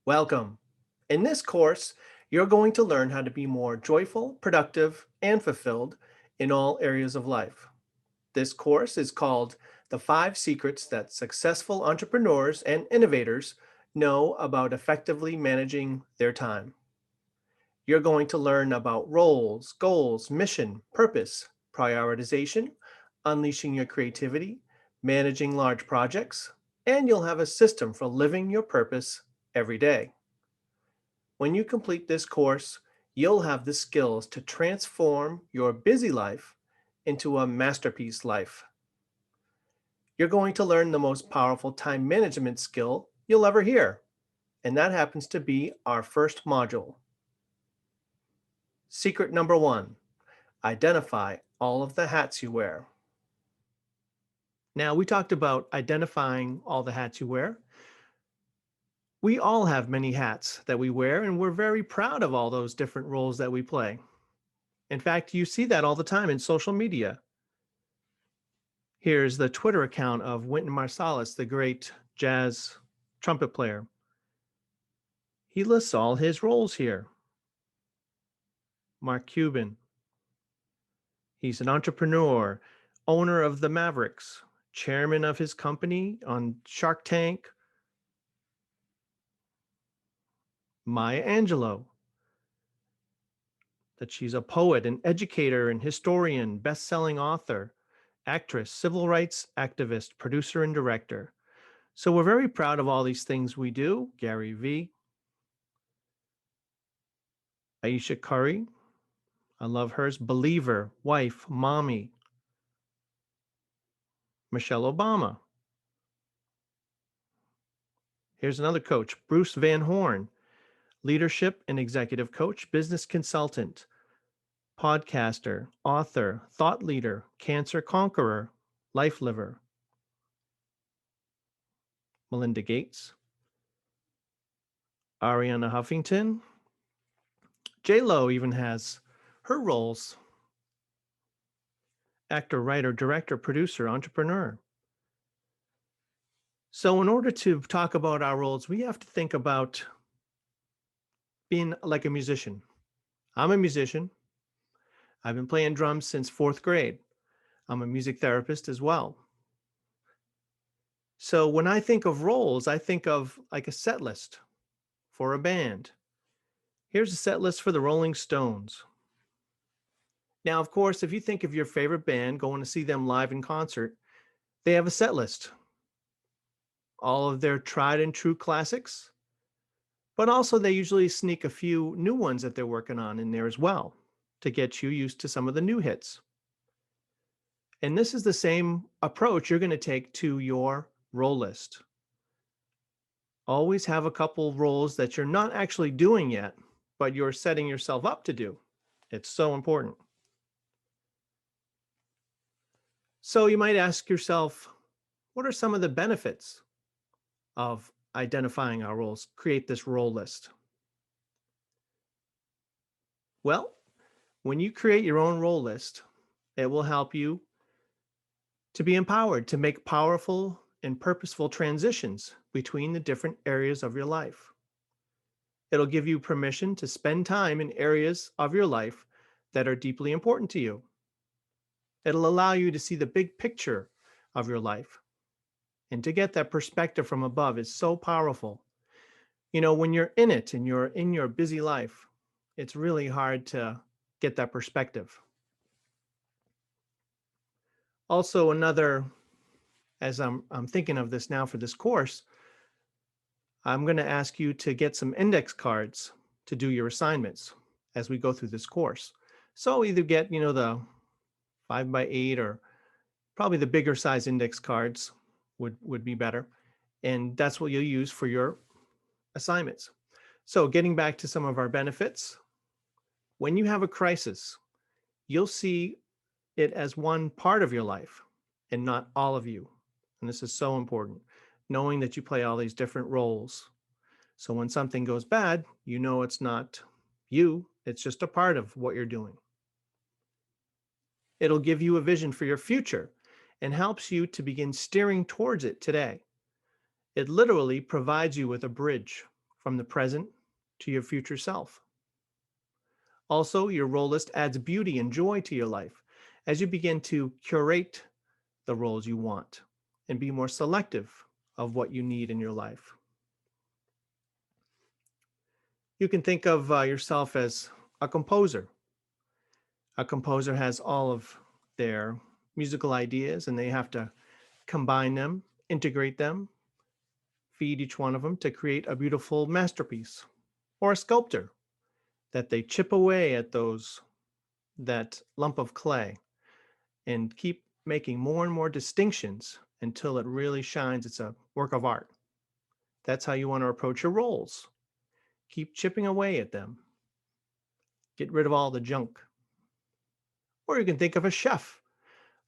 Welcome. In this course, you're going to learn how to be more joyful, productive, and fulfilled in all areas of life. This course is called The Five Secrets That Successful Entrepreneurs and Innovators Know About Effectively Managing Their Time. You're going to learn about roles, goals, mission, purpose, prioritization, unleashing your creativity, managing large projects, and you'll have a system for living your purpose every day. When you complete this course, you'll have the skills to transform your busy life into a masterpiece life. You're going to learn the most powerful time management skill you'll ever hear, and that happens to be our first module. Secret number one, identify all of the hats you wear. Now, we talked about identifying all the hats you wear. We all have many hats that we wear, and we're very proud of all those different roles that we play. In fact, you see that all the time in social media. Here's the Twitter account of Wynton Marsalis, the great jazz trumpet player. He lists all his roles here. Mark Cuban, he's an entrepreneur, owner of the Mavericks, chairman of his company on Shark Tank. Maya Angelou, that she's a poet, an educator, and historian, best-selling author, actress, civil rights activist, producer, and director. So we're very proud of all these things we do. Gary Vee, Aisha Curry, I love hers. Believer, wife, mommy. Michelle Obama. Here's another coach, Bruce Van Horn, leadership and executive coach, business consultant, podcaster, author, thought leader, cancer conqueror, life liver. Melinda Gates, Ariana Huffington. J-Lo even has her roles: actor, writer, director, producer, entrepreneur. So in order to talk about our roles, we have to think about being like a musician. I'm a musician. I've been playing drums since fourth grade. I'm a music therapist as well. So when I think of roles, I think of like a set list for a band. Here's a set list for the Rolling Stones. Now, of course, if you think of your favorite band, going to see them live in concert, they have a set list. All of their tried and true classics, but also they usually sneak a few new ones that they're working on in there as well to get you used to some of the new hits. And this is the same approach you're going to take to your role list. Always have a couple roles that you're not actually doing yet, but you're setting yourself up to do. It's so important. So you might ask yourself, what are some of the benefits of identifying our roles? Create this role list. Well, when you create your own role list, it will help you to be empowered to make powerful and purposeful transitions between the different areas of your life. It'll give you permission to spend time in areas of your life that are deeply important to you. It'll allow you to see the big picture of your life. And to get that perspective from above is so powerful. You know, when you're in it and you're in your busy life, it's really hard to get that perspective. Also, as I'm thinking of this now for this course, I'm going to ask you to get some index cards to do your assignments as we go through this course. So either get, the 5x8 or probably the bigger size index cards would be better. And that's what you'll use for your assignments. So getting back to some of our benefits, when you have a crisis, you'll see it as one part of your life and not all of you. And this is so important, knowing that you play all these different roles. So when something goes bad, you know it's not you, it's just a part of what you're doing. It'll give you a vision for your future and helps you to begin steering towards it today. It literally provides you with a bridge from the present to your future self. Also, your role list adds beauty and joy to your life as you begin to curate the roles you want and be more selective of what you need in your life. You can think of yourself as a composer. A composer has all of their musical ideas and they have to combine them, integrate them, feed each one of them to create a beautiful masterpiece. Or a sculptor that they chip away at that lump of clay and keep making more and more distinctions until it really shines. It's a work of art. That's how you want to approach your roles. Keep chipping away at them. Get rid of all the junk. Or you can think of a chef.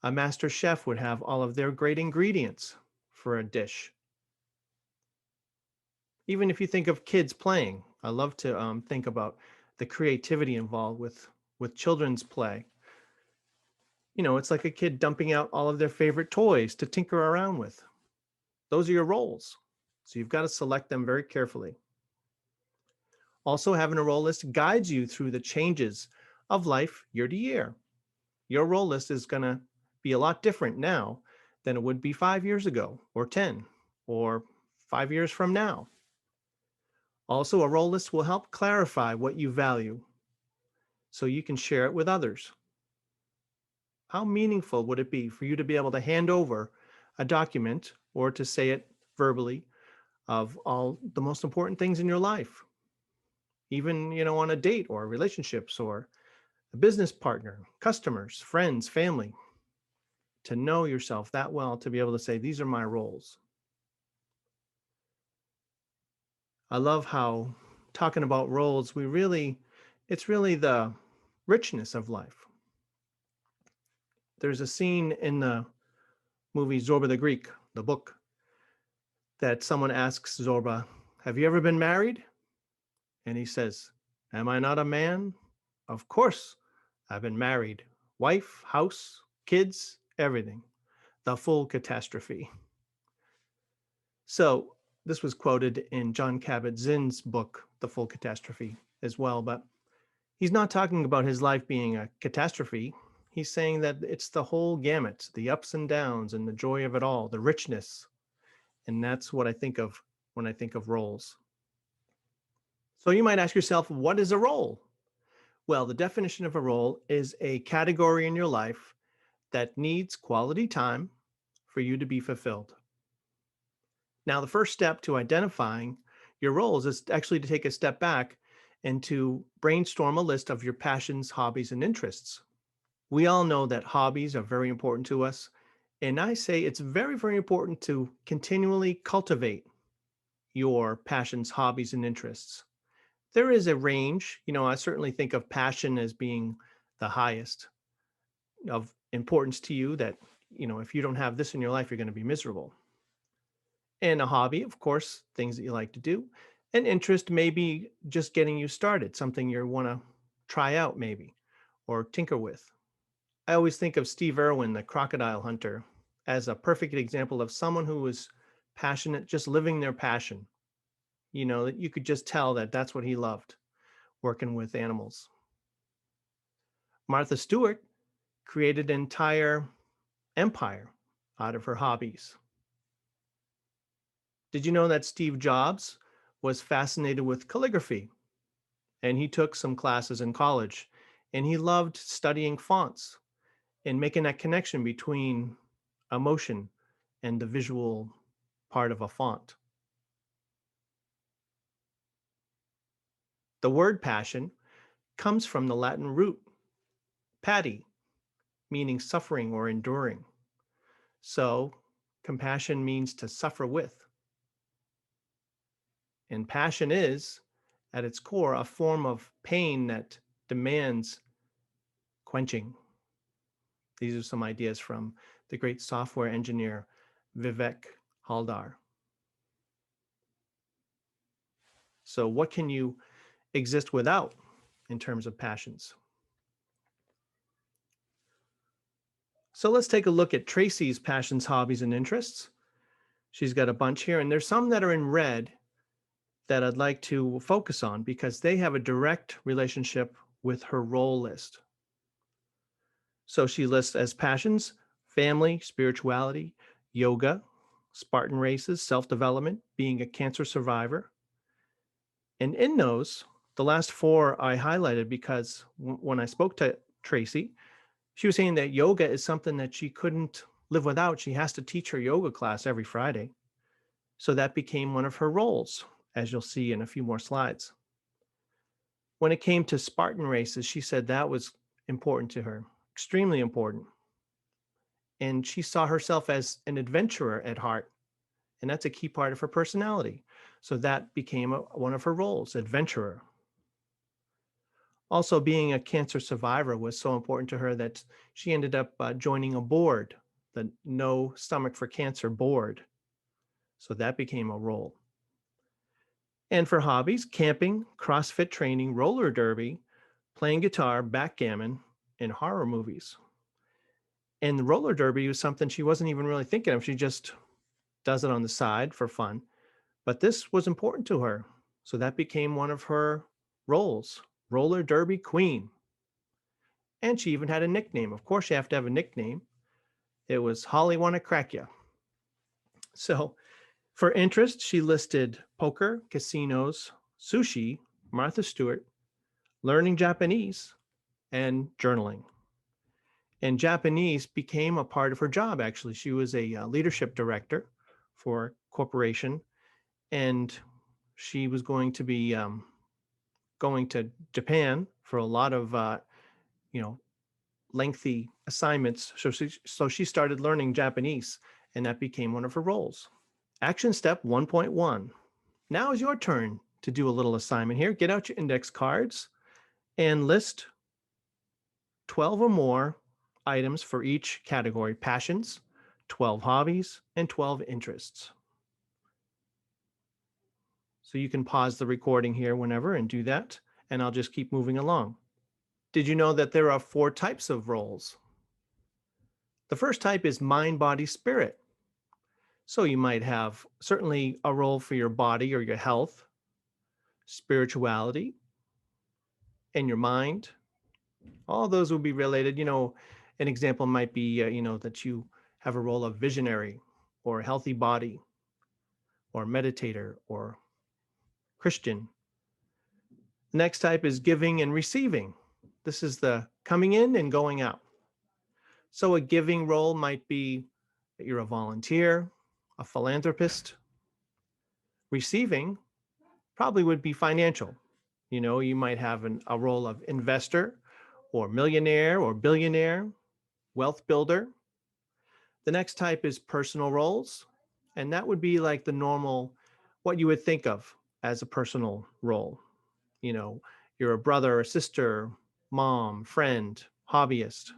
A master chef would have all of their great ingredients for a dish. Even if you think of kids playing, I love to think about the creativity involved with children's play. It's like a kid dumping out all of their favorite toys to tinker around with. Those are your roles. So you've got to select them very carefully. Also, having a role list guides you through the changes of life year to year. Your role list is going to be a lot different now than it would be 5 years ago, or 10, or 5 years from now. Also, a role list will help clarify what you value so you can share it with others. How meaningful would it be for you to be able to hand over a document or to say it verbally of all the most important things in your life? Even, on a date or relationships or a business partner, customers, friends, family, to know yourself that well to be able to say, these are my roles. I love how talking about roles, it's really the richness of life. There's a scene in the movie Zorba the Greek, the book, that someone asks Zorba, have you ever been married? And he says, am I not a man? Of course, I've been married. Wife, house, kids, everything. The full catastrophe. So this was quoted in John Kabat-Zinn's book, The Full Catastrophe, as well. But he's not talking about his life being a catastrophe. He's saying that it's the whole gamut, the ups and downs and the joy of it all, the richness. And that's what I think of when I think of roles. So you might ask yourself, what is a role? Well, the definition of a role is a category in your life that needs quality time for you to be fulfilled. Now, the first step to identifying your roles is actually to take a step back and to brainstorm a list of your passions, hobbies, and interests. We all know that hobbies are very important to us. And I say it's very, very important to continually cultivate your passions, hobbies, and interests. There is a range. I certainly think of passion as being the highest of importance to you that, if you don't have this in your life, you're going to be miserable. And a hobby, of course, things that you like to do. An interest may be just getting you started, something you want to try out maybe or tinker with. I always think of Steve Irwin, the crocodile hunter, as a perfect example of someone who was passionate, just living their passion. That you could just tell that that's what he loved, working with animals. Martha Stewart created an entire empire out of her hobbies. Did you know that Steve Jobs was fascinated with calligraphy? And he took some classes in college and he loved studying fonts and making that connection between emotion and the visual part of a font. The word passion comes from the Latin root pati, meaning suffering or enduring. So compassion means to suffer with. And passion is, at its core, a form of pain that demands quenching. These are some ideas from the great software engineer Vivek Haldar. So what can you exist without in terms of passions? So let's take a look at Tracy's passions, hobbies, and interests. She's got a bunch here, and there's some that are in red, that I'd like to focus on because they have a direct relationship with her role list. So she lists as passions family, spirituality, yoga, Spartan races, self development, being a cancer survivor. And in those, the last four I highlighted because when I spoke to Tracy, she was saying that yoga is something that she couldn't live without. She has to teach her yoga class every Friday. So that became one of her roles, as you'll see in a few more slides. When it came to Spartan races, she said that was important to her, extremely important. And she saw herself as an adventurer at heart. And that's a key part of her personality. So that became one of her roles, adventurer. Also, being a cancer survivor was so important to her that she ended up joining a board, the No Stomach for Cancer board. So that became a role. And for hobbies, camping, CrossFit training, roller derby, playing guitar, backgammon, and horror movies. And the roller derby was something she wasn't even really thinking of. She just does it on the side for fun. But this was important to her. So that became one of her roles, roller derby queen. And she even had a nickname. Of course, you have to have a nickname. It was Holly Wanna Crack Ya. So for interest, she listed poker, casinos, sushi, Martha Stewart, learning Japanese, and journaling. And Japanese became a part of her job, actually. She was a leadership director for a corporation, and she was going to be going to Japan for a lot of, you know, lengthy assignments. So she started learning Japanese, and that became one of her roles. Action step 1.1. Now is your turn to do a little assignment here. Get out your index cards and list 12 or more items for each category: passions, 12 hobbies, and 12 interests. So you can pause the recording here whenever and do that, and I'll just keep moving along. Did you know that there are four types of roles? The first type is mind, body, spirit. So you might have certainly a role for your body or your health, spirituality, and your mind. All those will be related. An example might be, that you have a role of visionary or healthy body or meditator or Christian. Next type is giving and receiving. This is the coming in and going out. So a giving role might be that you're a volunteer, a philanthropist. Receiving probably would be financial. You might have a role of investor or millionaire or billionaire, wealth builder. The next type is personal roles, and that would be like the normal, what you would think of as a personal role. You know, you're a brother or sister, mom, friend, hobbyist.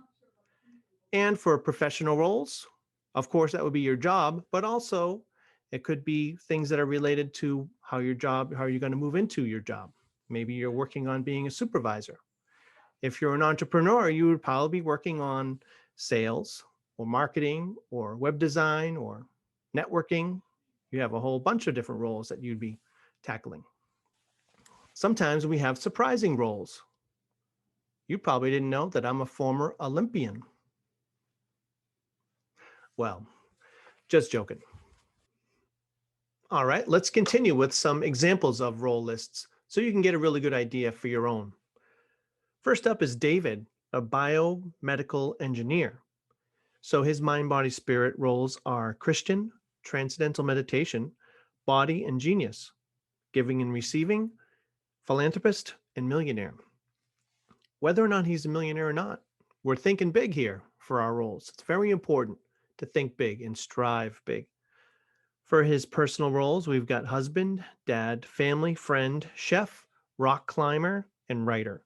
And for professional roles, of course, that would be your job, but also it could be things that are related to how you're going to move into your job. Maybe you're working on being a supervisor. If you're an entrepreneur, you would probably be working on sales or marketing or web design or networking. You have a whole bunch of different roles that you'd be tackling. Sometimes we have surprising roles. You probably didn't know that I'm a former Olympian. Well, just joking. All right, let's continue with some examples of role lists so you can get a really good idea for your own. First up is David, a biomedical engineer. So his mind, body, spirit roles are Christian, transcendental meditation, body, and genius, giving and receiving, philanthropist, and millionaire. Whether or not he's a millionaire or not, we're thinking big here for our roles. It's very important to think big and strive big. For his personal roles, we've got husband, dad, family, friend, chef, rock climber, and writer.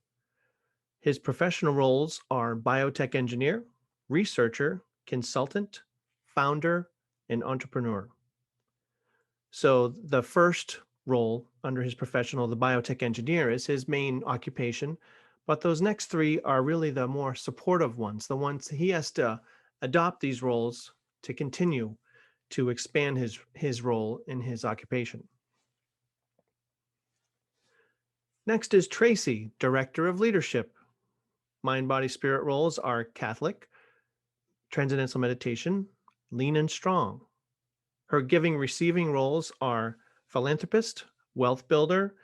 His professional roles are biotech engineer, researcher, consultant, founder, and entrepreneur. So the first role under his professional, the biotech engineer, is his main occupation. But those next three are really the more supportive ones, the ones he has to adopt these roles to continue to expand his role in his occupation. Next is Tracy, Director of Leadership. Mind, body, spirit roles are Catholic, Transcendental Meditation, Lean and Strong. Her giving receiving roles are philanthropist, wealth builder,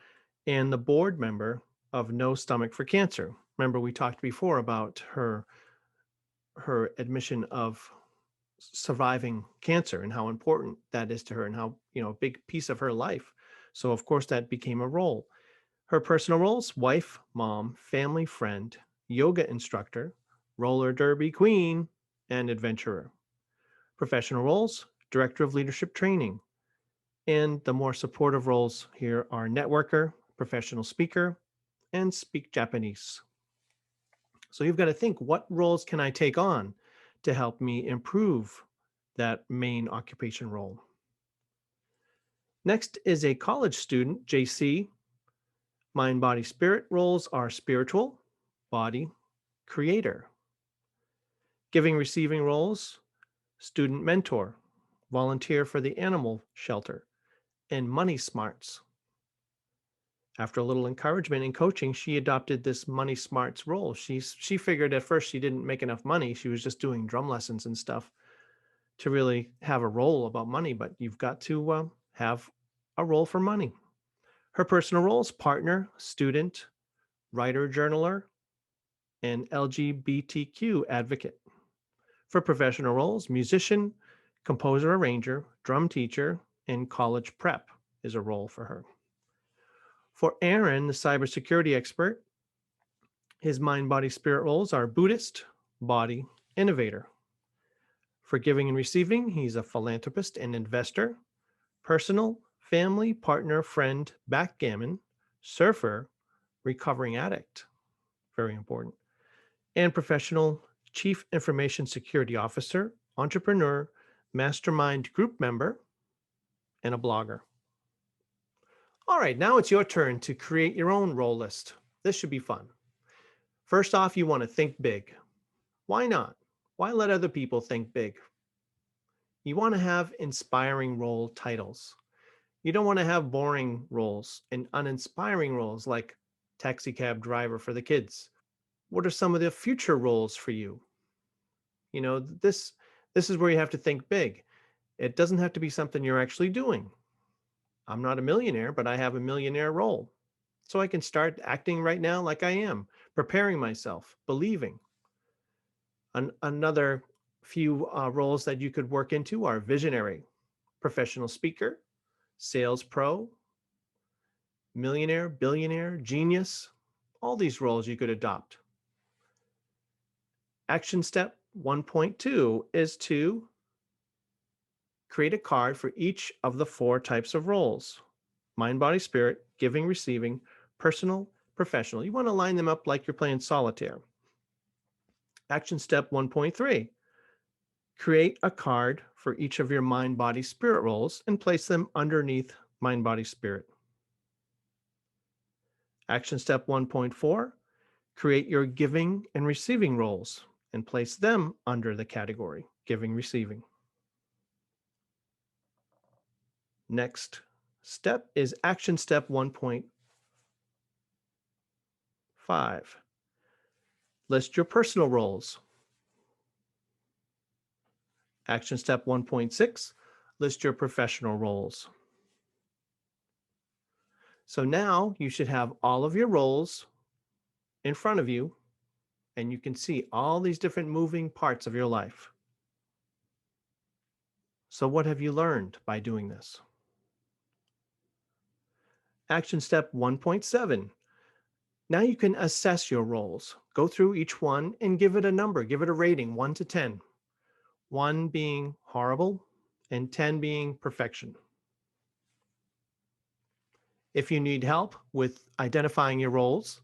and the board member of No Stomach for Cancer. Remember, we talked before about her admission of surviving cancer and how important that is to her and how, a big piece of her life. So of course that became a role. Her personal roles: wife, mom, family friend, yoga instructor, roller derby queen, and adventurer. Professional roles: director of leadership training. And the more supportive roles here are networker, professional speaker, and speak Japanese. So you've got to think, what roles can I take on to help me improve that main occupation role? Next is a college student, JC. Mind, body, spirit roles are spiritual, body, creator. Giving, receiving roles: student mentor, volunteer for the animal shelter, and money smarts. After a little encouragement and coaching, she adopted this money smarts role. She figured at first she didn't make enough money. She was just doing drum lessons and stuff to really have a role about money, but you've got to have a role for money. Her personal roles: partner, student, writer, journaler, and LGBTQ advocate. For professional roles: musician, composer, arranger, drum teacher, and college prep is a role for her. For Aaron, the cybersecurity expert, his mind, body, spirit roles are Buddhist, body, innovator. For giving and receiving, he's a philanthropist and investor, personal, family, partner, friend, backgammon, surfer, recovering addict, very important, and professional, chief information security officer, entrepreneur, mastermind group member, and a blogger. All right, now it's your turn to create your own role list. This should be fun. First off, you want to think big. Why not? Why let other people think big? You want to have inspiring role titles. You don't want to have boring roles and uninspiring roles like taxi cab driver for the kids. What are some of the future roles for you? This is where you have to think big. It doesn't have to be something you're actually doing. I'm not a millionaire, but I have a millionaire role. So I can start acting right now like I am, preparing myself, believing. Another few roles that you could work into are visionary, professional speaker, sales pro, millionaire, billionaire, genius. All these roles you could adopt. Action step 1.2 is to create a card for each of the four types of roles: mind, body, spirit, giving, receiving, personal, professional. You want to line them up like you're playing solitaire. Action step 1.3: create a card for each of your mind, body, spirit roles and place them underneath mind, body, spirit. Action step 1.4: create your giving and receiving roles and place them under the category giving, receiving. Next step is action step 1.5. List your personal roles. Action step 1.6. List your professional roles. So now you should have all of your roles in front of you, and you can see all these different moving parts of your life. So what have you learned by doing this? Action step 1.7. Now you can assess your roles. Go through each one and give it a number, give it a rating, 1 to 10. 1 being horrible and 10 being perfection. If you need help with identifying your roles,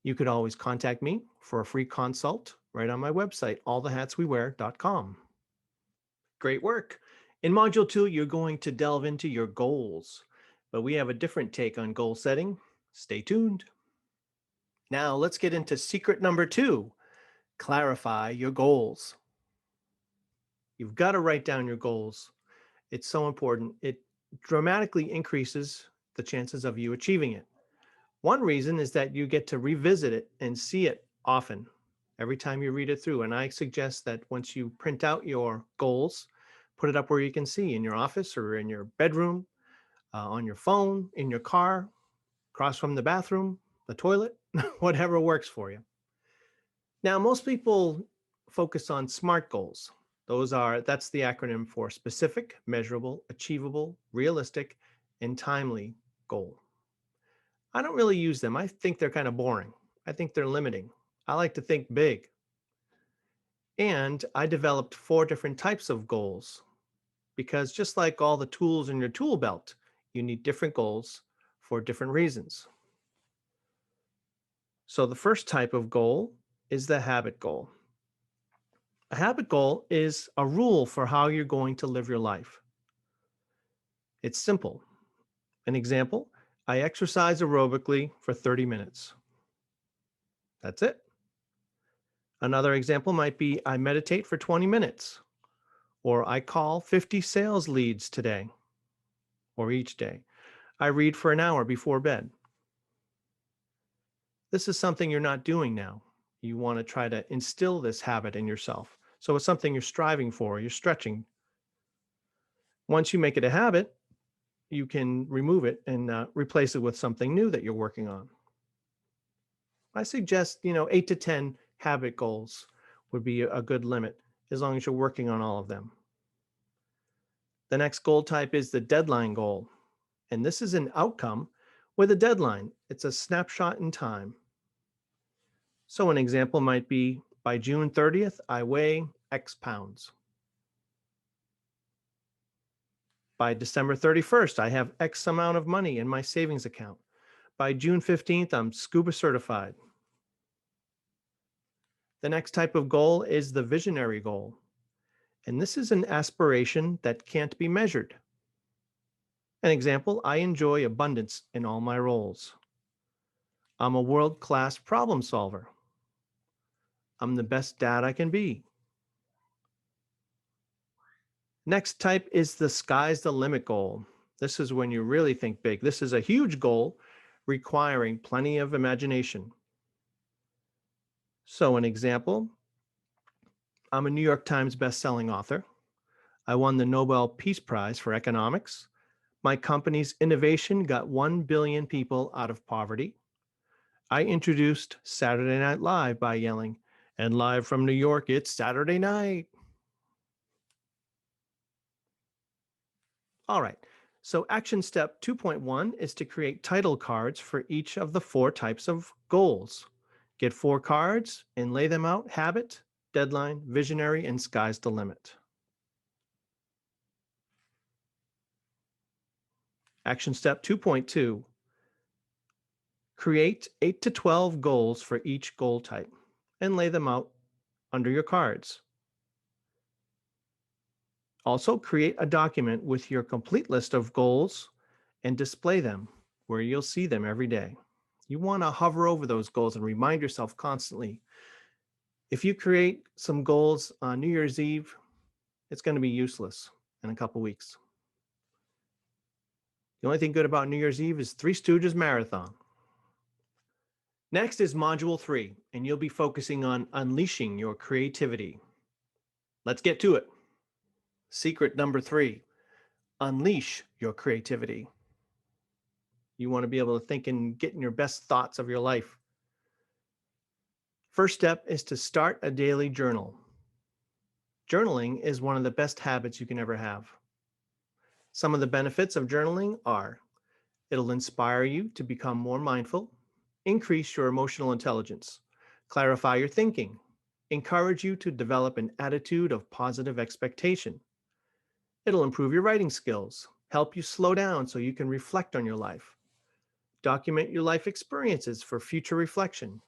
you could always contact me for a free consult right on my website, allthehatswewear.com. Great work. In Module 2, you're going to delve into your goals, but we have a different take on goal setting. Stay tuned. Now let's get into secret number 2. Clarify your goals. You've got to write down your goals. It's so important. It dramatically increases the chances of you achieving it. One reason is that you get to revisit it and see it often every time you read it through. And I suggest that once you print out your goals, put it up where you can see in your office or in your bedroom, on your phone, in your car, across from the bathroom, the toilet, whatever works for you. Now, most people focus on SMART goals. That's the acronym for specific, measurable, achievable, realistic, and timely goal. I don't really use them. I think they're kind of boring. I think they're limiting. I like to think big. And I developed four different types of goals because just like all the tools in your tool belt, you need different goals for different reasons. So the first type of goal is the habit goal. A habit goal is a rule for how you're going to live your life. It's simple. An example, I exercise aerobically for 30 minutes. That's it. Another example might be I meditate for 20 minutes, or I call 50 sales leads today or each day. I read for an hour before bed. This is something you're not doing now. You want to try to instill this habit in yourself. So it's something you're striving for, you're stretching. Once you make it a habit, you can remove it and replace it with something new that you're working on. I suggest, 8 to 10 habit goals would be a good limit as long as you're working on all of them. The next goal type is the deadline goal. And this is an outcome with a deadline. It's a snapshot in time. So an example might be by June 30th, I weigh X pounds. By December 31st, I have X amount of money in my savings account. By June 15th, I'm scuba certified. The next type of goal is the visionary goal. And this is an aspiration that can't be measured. An example, I enjoy abundance in all my roles. I'm a world-class problem solver. I'm the best dad I can be. Next type is the sky's the limit goal. This is when you really think big. This is a huge goal requiring plenty of imagination. So an example, I'm a New York Times best-selling author. I won the Nobel Peace Prize for economics. My company's innovation got 1 billion people out of poverty. I introduced Saturday Night Live by yelling, and live from New York, it's Saturday night. All right. So action step 2.1 is to create title cards for each of the four types of goals. Get 4 cards and lay them out: habit, deadline, visionary, and sky's the limit. Action step 2.2, create 8 to 12 goals for each goal type and lay them out under your cards. Also, create a document with your complete list of goals and display them where you'll see them every day. You want to hover over those goals and remind yourself constantly. If you create some goals on New Year's Eve, it's going to be useless in a couple weeks. The only thing good about New Year's Eve is Three Stooges Marathon. Next is Module 3, and you'll be focusing on unleashing your creativity. Let's get to it. Secret number 3, unleash your creativity. You want to be able to think and get in your best thoughts of your life. First step is to start a daily journal. Journaling is one of the best habits you can ever have. Some of the benefits of journaling are: it'll inspire you to become more mindful, increase your emotional intelligence, clarify your thinking, encourage you to develop an attitude of positive expectation. It'll improve your writing skills, help you slow down so you can reflect on your life, document your life experiences for future reflection.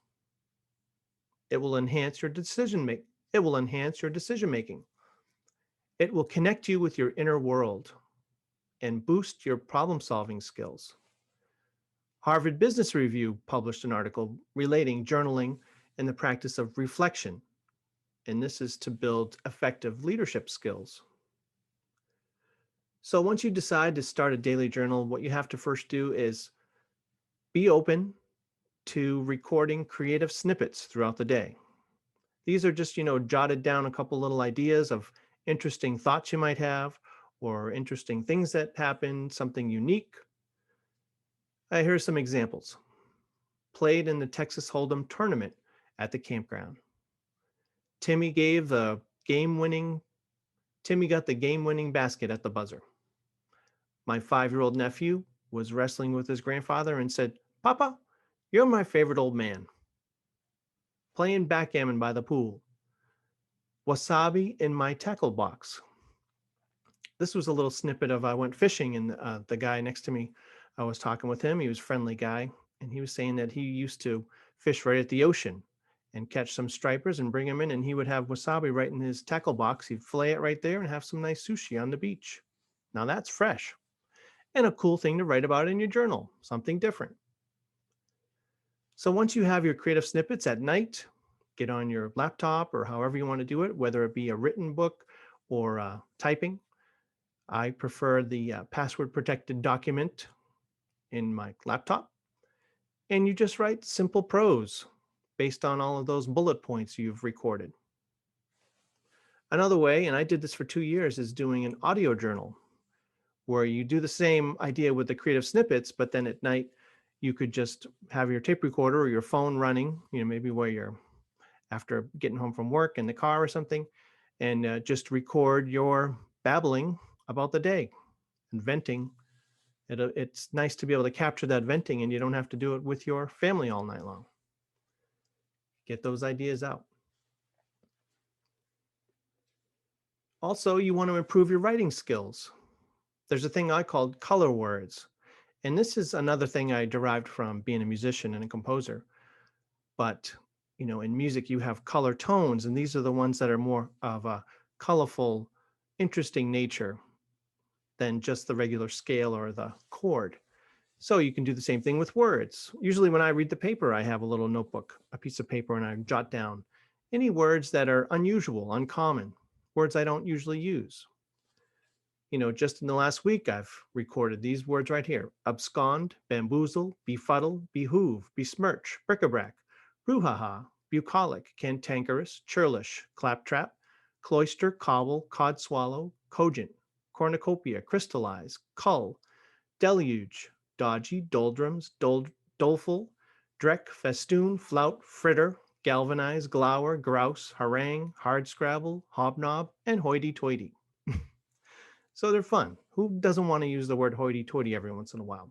It will enhance your decision making. It will enhance your decision making. It will connect you with your inner world and boost your problem-solving skills. Harvard Business Review published an article relating journaling and the practice of reflection, and this is to build effective leadership skills. So once you decide to start a daily journal, what you have to first do is be open to recording creative snippets throughout the day. These are just, jotted down a couple little ideas of interesting thoughts you might have or interesting things that happen, something unique. Here's some examples. Played in the Texas Hold'em tournament at the campground. Timmy gave the game winning Timmy got the game-winning basket at the buzzer. My 5-year-old nephew was wrestling with his grandfather and said, "Papa, you're my favorite old man." Playing backgammon by the pool. Wasabi in my tackle box. This was a little snippet of I went fishing, and the guy next to me, I was talking with him. He was a friendly guy, and he was saying that he used to fish right at the ocean and catch some stripers and bring them in, and he would have wasabi right in his tackle box. He'd fillet it right there and have some nice sushi on the beach. Now that's fresh and a cool thing to write about in your journal, something different. So once you have your creative snippets at night, get on your laptop or however you want to do it, whether it be a written book or typing. I prefer the password protected document in my laptop. And you just write simple prose based on all of those bullet points you've recorded. Another way, and I did this for 2 years, is doing an audio journal where you do the same idea with the creative snippets, but then at night you could just have your tape recorder or your phone running, maybe where you're after getting home from work in the car or something, and just record your babbling about the day and venting. It's nice to be able to capture that venting, and you don't have to do it with your family all night long. Get those ideas out. Also, you want to improve your writing skills. There's a thing I called color words. And this is another thing I derived from being a musician and a composer. But, in music, you have color tones, and these are the ones that are more of a colorful, interesting nature than just the regular scale or the chord. So you can do the same thing with words. Usually when I read the paper, I have a little notebook, a piece of paper, and I jot down any words that are unusual, uncommon, words I don't usually use. Just in the last week, I've recorded these words right here: abscond, bamboozle, befuddle, behoove, besmirch, bric-a-brac, brouhaha, bucolic, cantankerous, churlish, claptrap, cloister, cobble, codswallow, cogent, cornucopia, crystallize, cull, deluge, dodgy, doldrums, doleful, dreck, festoon, flout, fritter, galvanize, glower, grouse, harangue, hardscrabble, hobnob, and hoity-toity. So they're fun. Who doesn't want to use the word hoity-toity every once in a while?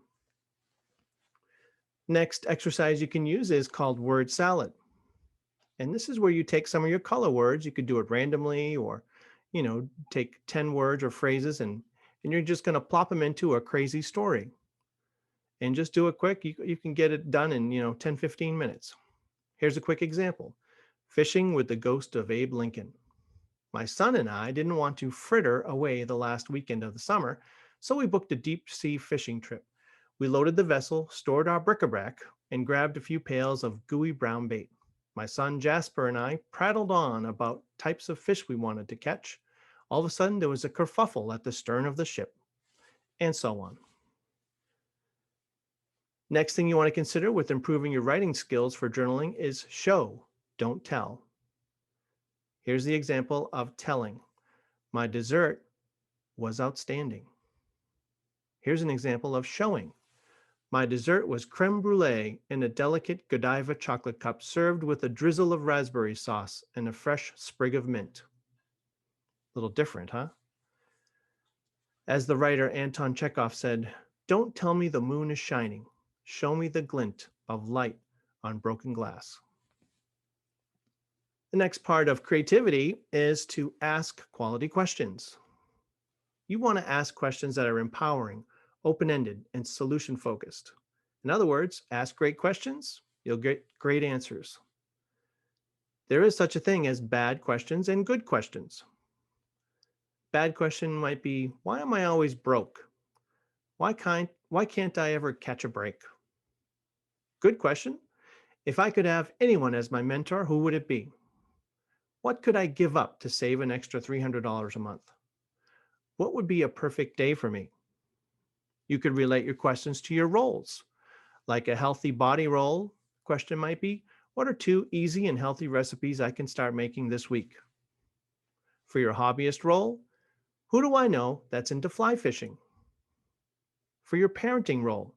Next exercise you can use is called word salad. And this is where you take some of your color words. You could do it randomly or, take 10 words or phrases and you're just going to plop them into a crazy story. And just do it quick. You can get it done in, 10, 15 minutes. Here's a quick example. Fishing with the ghost of Abe Lincoln. My son and I didn't want to fritter away the last weekend of the summer, so we booked a deep sea fishing trip. We loaded the vessel, stored our bric-a-brac, and grabbed a few pails of gooey brown bait. My son Jasper and I prattled on about types of fish we wanted to catch. All of a sudden, there was a kerfuffle at the stern of the ship, and so on. Next thing you want to consider with improving your writing skills for journaling is show, don't tell. Here's the example of telling. My dessert was outstanding. Here's an example of showing. My dessert was creme brulee in a delicate Godiva chocolate cup served with a drizzle of raspberry sauce and a fresh sprig of mint. A little different, huh? As the writer Anton Chekhov said, "Don't tell me the moon is shining. Show me the glint of light on broken glass." The next part of creativity is to ask quality questions. You want to ask questions that are empowering, open-ended, and solution-focused. In other words, ask great questions, you'll get great answers. There is such a thing as bad questions and good questions. Bad question might be, why am I always broke? Why can't I ever catch a break? Good question, if I could have anyone as my mentor, who would it be? What could I give up to save an extra $300 a month? What would be a perfect day for me? You could relate your questions to your roles, like a healthy body role, Question might be, what are two easy and healthy recipes I can start making this week? For your hobbyist role, who do I know that's into fly fishing? For your parenting role,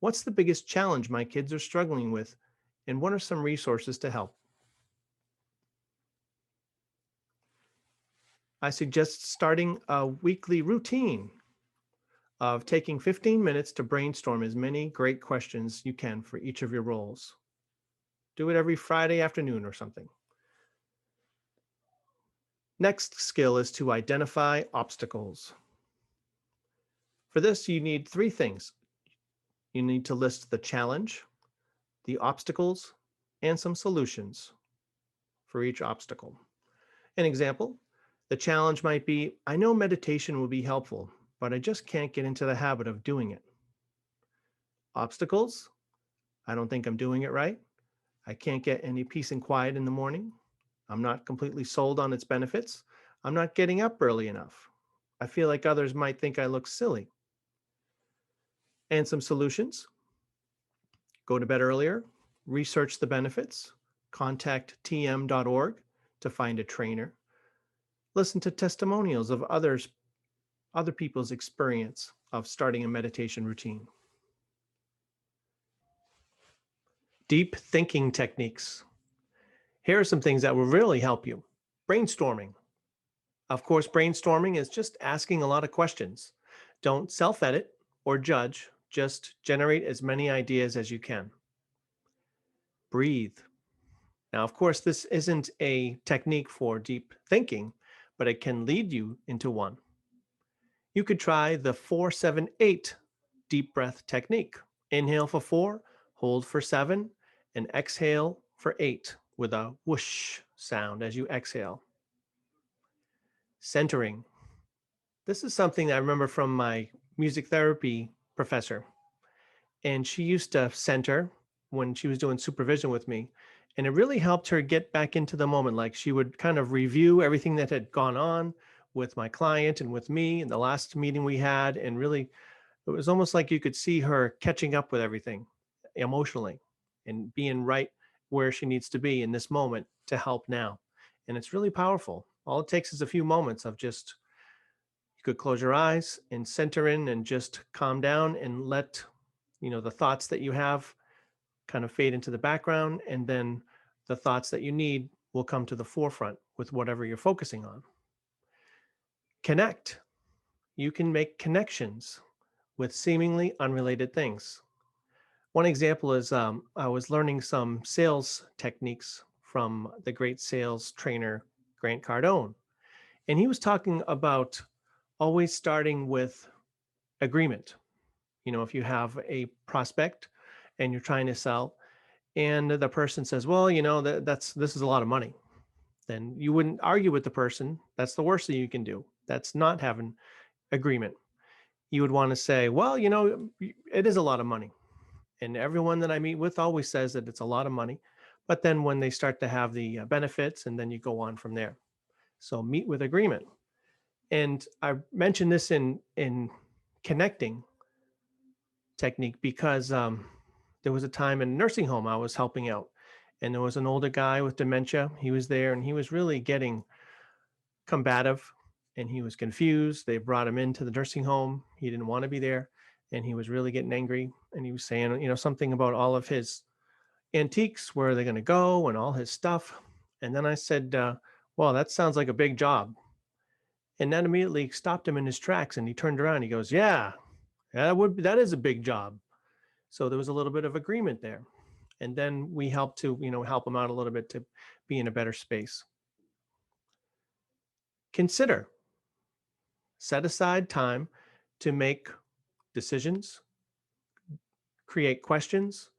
what's the biggest challenge my kids are struggling with? And what are some resources to help? I suggest starting a weekly routine of taking 15 minutes to brainstorm as many great questions you can for each of your roles. Do it every Friday afternoon or something. Next skill is to identify obstacles. For this, you need three things. You need to list the challenge, the obstacles, and some solutions for each obstacle. An example, the challenge might be, I know meditation will be helpful, but I just can't get into the habit of doing it. Obstacles, I don't think I'm doing it right. I can't get any peace and quiet in the morning. I'm not completely sold on its benefits. I'm not getting up early enough. I feel like others might think I look silly. And some solutions, go to bed earlier, research the benefits, contact tm.org to find a trainer, listen to testimonials of other people's experience of starting a meditation routine. Deep thinking techniques. Here are some things that will really help you. Brainstorming. Of course, brainstorming is just asking a lot of questions. Don't self edit or judge, just generate as many ideas as you can. Breathe. Now, of course, this isn't a technique for deep thinking, but it can lead you into one. You could try the 4-7-8 deep breath technique. Inhale for 4, hold for 7, and exhale for 8 with a whoosh sound as you exhale. Centering. This is something I remember from my music therapy professor. And she used to center when she was doing supervision with me. And it really helped her get back into the moment. Like she would kind of review everything that had gone on with my client and with me in the last meeting we had. And really, it was almost like you could see her catching up with everything emotionally and being right where she needs to be in this moment to help now. And it's really powerful. All it takes is a few moments of just, you could close your eyes and center in and just calm down and let, the thoughts that you have kind of fade into the background. And then the thoughts that you need will come to the forefront with whatever you're focusing on. Connect. You can make connections with seemingly unrelated things. One example is I was learning some sales techniques from the great sales trainer, Grant Cardone. And he was talking about always starting with agreement. If you have a prospect and you're trying to sell, and the person says, well, this is a lot of money, then you wouldn't argue with the person. That's the worst thing you can do. That's not having agreement. You would want to say, well, it is a lot of money. And everyone that I meet with always says that it's a lot of money. But then when they start to have the benefits, and then you go on from there. So meet with agreement. And I mentioned this in connecting technique because there was a time in a nursing home I was helping out, and there was an older guy with dementia. He was there, and he was really getting combative, and he was confused. They brought him into the nursing home. He didn't want to be there, and he was really getting angry. And he was saying, something about all of his antiques, where are they going to go, and all his stuff. And then I said, well, that sounds like a big job. And that immediately stopped him in his tracks, and he turned around. He goes, yeah, that is a big job. So there was a little bit of agreement there. And then we helped to, help him out a little bit to be in a better space. Consider, set aside time to make decisions, create questions,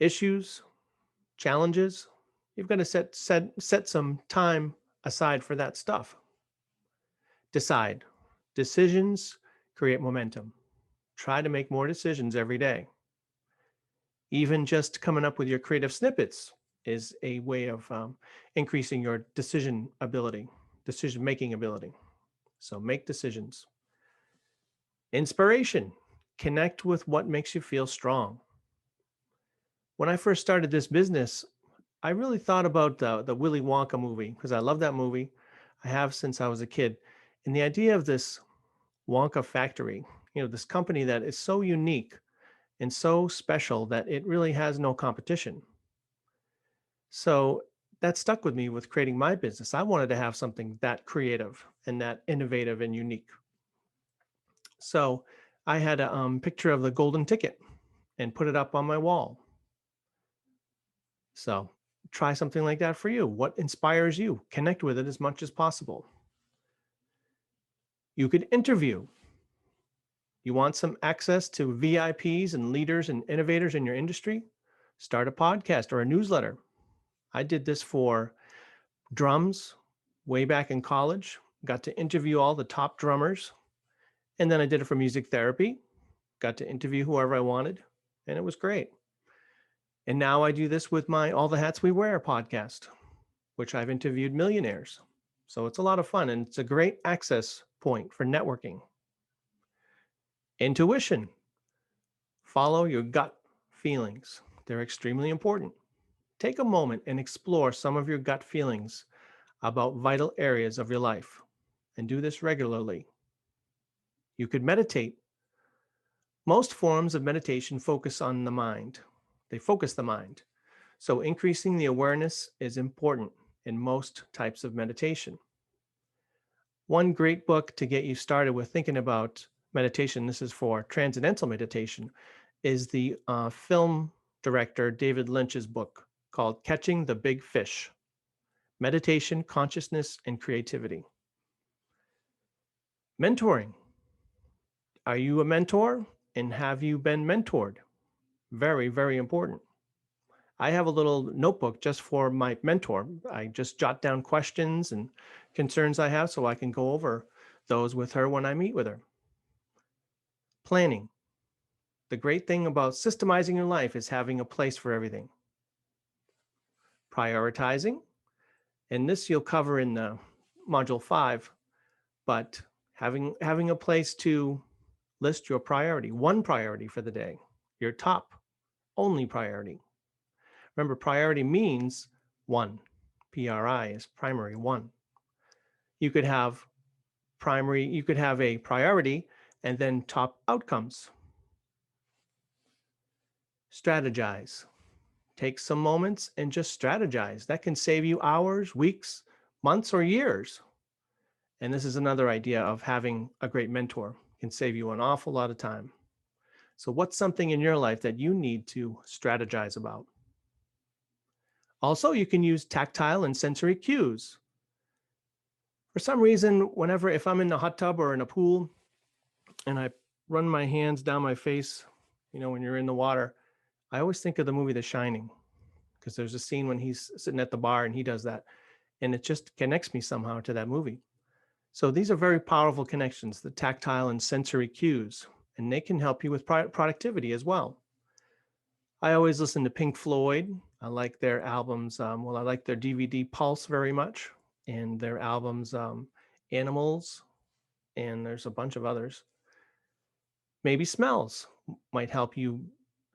issues, challenges. You've got to set some time aside for that stuff. Decide. Decisions create momentum. Try to make more decisions every day. Even just coming up with your creative snippets is a way of increasing your decision making ability. So make decisions. Inspiration. Connect with what makes you feel strong. When I first started this business, I really thought about the Willy Wonka movie because I love that movie. I have since I was a kid. And the idea of this Wonka factory, this company that is so unique and so special that it really has no competition. So that stuck with me with creating my business. I wanted to have something that creative and that innovative and unique. So I had a picture of the golden ticket and put it up on my wall. So try something like that for you. What inspires you? Connect with it as much as possible. You could interview. You want some access to VIPs and leaders and innovators in your industry? Start a podcast or a newsletter. I did this for drums way back in college, got to interview all the top drummers. And then I did it for music therapy, got to interview whoever I wanted, and it was great. And now I do this with my All the Hats We Wear podcast, which I've interviewed millionaires. So it's a lot of fun and it's a great access point for networking. Intuition. Follow your gut feelings. They're extremely important. Take a moment and explore some of your gut feelings about vital areas of your life and do this regularly. You could meditate. Most forms of meditation focus on the mind. They focus the mind. So increasing the awareness is important in most types of meditation. One great book to get you started with thinking about meditation, this is for transcendental meditation, is the film director David Lynch's book called Catching the Big Fish: Meditation, Consciousness, and Creativity. Mentoring. Are you a mentor? And have you been mentored? Very, very important. I have a little notebook just for my mentor. I just jot down questions and concerns I have so I can go over those with her when I meet with her. Planning. The great thing about systemizing your life is having a place for everything. Prioritizing, and this you'll cover in the module 5, but having a place to list your priority, one priority for the day, your top only priority. Remember, priority means one. PRI is primary, one. You could have a priority and then top outcomes. Strategize. Take some moments and just strategize. That can save you hours, weeks, months, or years. And this is another idea of having a great mentor. It can save you an awful lot of time. So what's something in your life that you need to strategize about? Also, you can use tactile and sensory cues. For some reason, if I'm in the hot tub or in a pool and I run my hands down my face, when you're in the water, I always think of the movie The Shining, because there's a scene when he's sitting at the bar and he does that. And it just connects me somehow to that movie. So these are very powerful connections, the tactile and sensory cues, and they can help you with productivity as well. I always listen to Pink Floyd. I like their albums. I like their DVD Pulse very much, and their albums Animals, and there's a bunch of others. Maybe smells might help you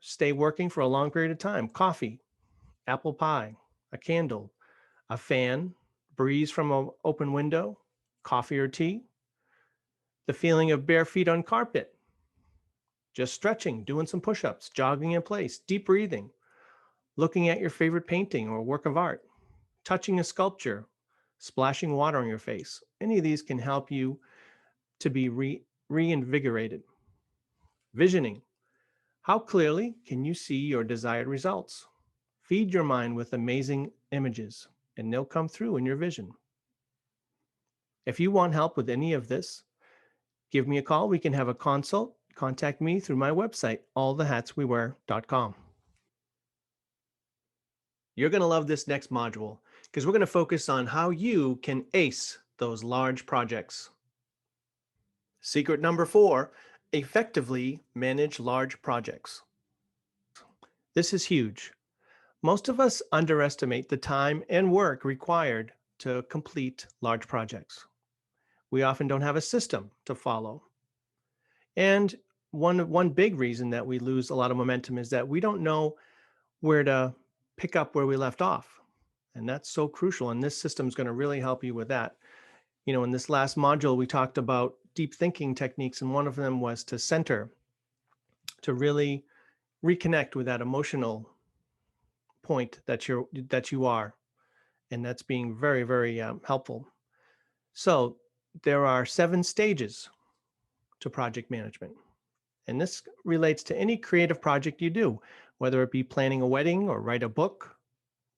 stay working for a long period of time. Coffee, apple pie, a candle, a fan, breeze from an open window, coffee or tea, the feeling of bare feet on carpet, just stretching, doing some push-ups, jogging in place, deep breathing, looking at your favorite painting or work of art, touching a sculpture, splashing water on your face. Any of these can help you to be reinvigorated. Visioning. How clearly can you see your desired results? Feed your mind with amazing images, and they'll come through in your vision. If you want help with any of this, give me a call. We can have a consult. Contact me through my website, allthehatswewear.com. You're going to love this next module because we're going to focus on how you can ace those large projects. Secret number 4, effectively manage large projects. This is huge. Most of us underestimate the time and work required to complete large projects. We often don't have a system to follow. And one big reason that we lose a lot of momentum is that we don't know where to pick up where we left off. And that's so crucial. And this system is going to really help you with that. In this last module, we talked about deep thinking techniques, and one of them was to center, to really reconnect with that emotional point that you are, and that's being very, very helpful. So there are 7 stages to project management, and this relates to any creative project you do, whether it be planning a wedding or write a book,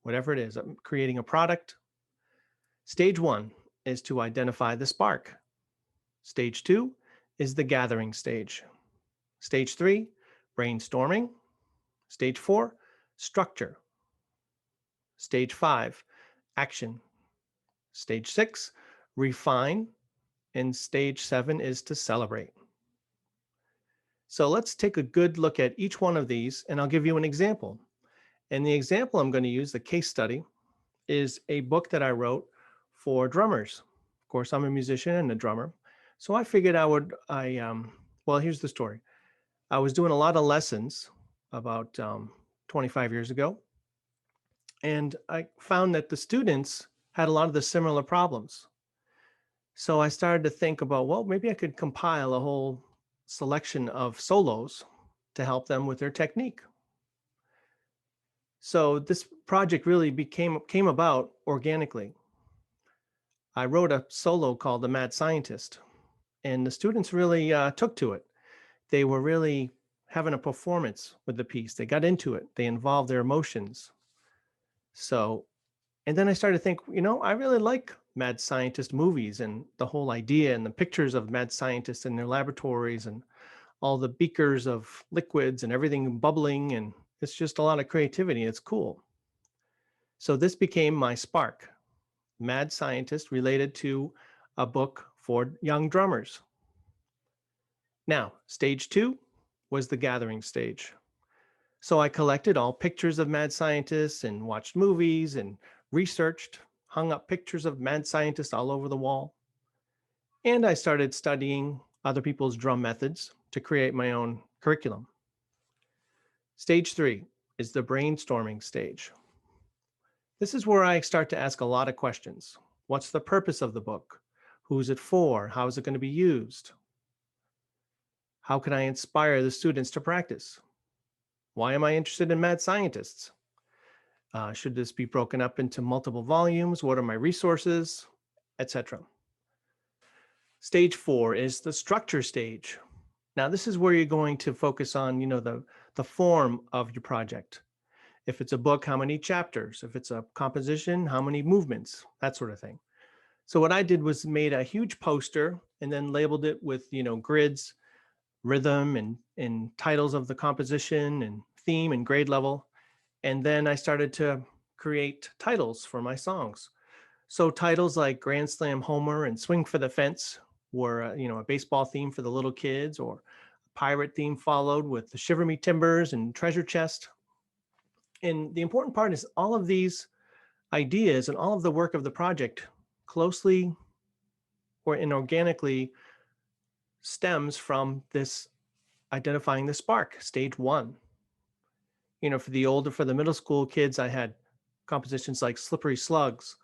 whatever it is, creating a product. Stage 1 is to identify the spark. Stage 2 is the gathering stage. Stage 3, brainstorming. Stage 4, structure. Stage 5, action. Stage 6, refine. And stage 7 is to celebrate. So let's take a good look at each one of these, and I'll give you an example. And the example I'm going to use, the case study, is a book that I wrote for drummers. Of course, I'm a musician and a drummer. So I figured well, here's the story. I was doing a lot of lessons about 25 years ago, and I found that the students had a lot of the similar problems. So I started to think about, well, maybe I could compile a whole selection of solos to help them with their technique. So this project really came about organically. I wrote a solo called The Mad Scientist, and the students really took to it. They were really having a performance with the piece. They got into it. They involved their emotions. So, and then I started to think, I really like mad scientist movies and the whole idea and the pictures of mad scientists in their laboratories and all the beakers of liquids and everything bubbling. And it's just a lot of creativity. It's cool. So this became my spark, Mad Scientist, related to a book for young drummers. Now, stage 2 was the gathering stage. So I collected all pictures of mad scientists and watched movies and researched, hung up pictures of mad scientists all over the wall. And I started studying other people's drum methods to create my own curriculum. Stage 3 is the brainstorming stage. This is where I start to ask a lot of questions. What's the purpose of the book? Who's it for? How is it going to be used? How can I inspire the students to practice? Why am I interested in mad scientists? Should this be broken up into multiple volumes? What are my resources, etc.? Stage 4 is the structure stage. Now, this is where you're going to focus on, the form of your project. If it's a book, how many chapters? If it's a composition, how many movements? That sort of thing. So what I did was made a huge poster and then labeled it with, grids, rhythm, and titles of the composition and theme and grade level. And then I started to create titles for my songs. So titles like Grand Slam Homer and Swing for the Fence were, a baseball theme for the little kids, or a pirate theme followed with the Shiver Me Timbers and Treasure Chest. And the important part is all of these ideas and all of the work of the project closely or inorganically stems from this identifying the spark, stage 1. For the middle school kids, I had compositions like Slippery Slugs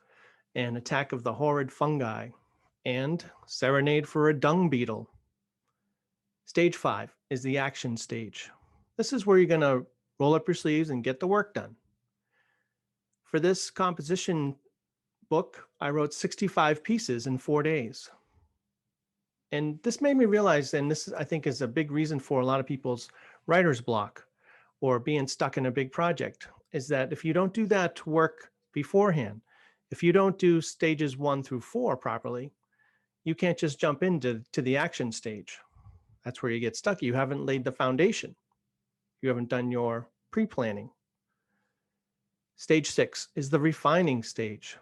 and Attack of the Horrid Fungi and Serenade for a Dung Beetle. Stage 5 is the action stage. This is where you're going to roll up your sleeves and get the work done. For this composition book, I wrote 65 pieces in 4 days. And this made me realize, and this I think is a big reason for a lot of people's writer's block or being stuck in a big project, is that if you don't do that work beforehand, if you don't do stages 1 through 4 properly, you can't just jump into the action stage. That's where you get stuck. You haven't laid the foundation. You haven't done your pre-planning. Stage 6 is the refining stage.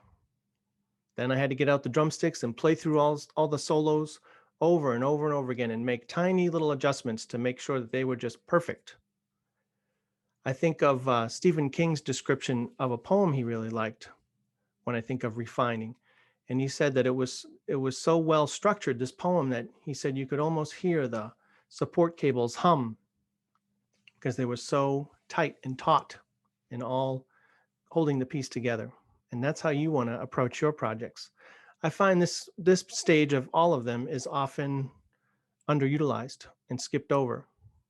Then I had to get out the drumsticks and play through all the solos over and over and over again and make tiny little adjustments to make sure that they were just perfect. I think of Stephen King's description of a poem he really liked when I think of refining. And he said that it was so well structured, this poem, that he said you could almost hear the support cables hum because they were so tight and taut and all holding the piece together. And that's how you want to approach your projects. I find this stage of all of them is often underutilized and skipped over.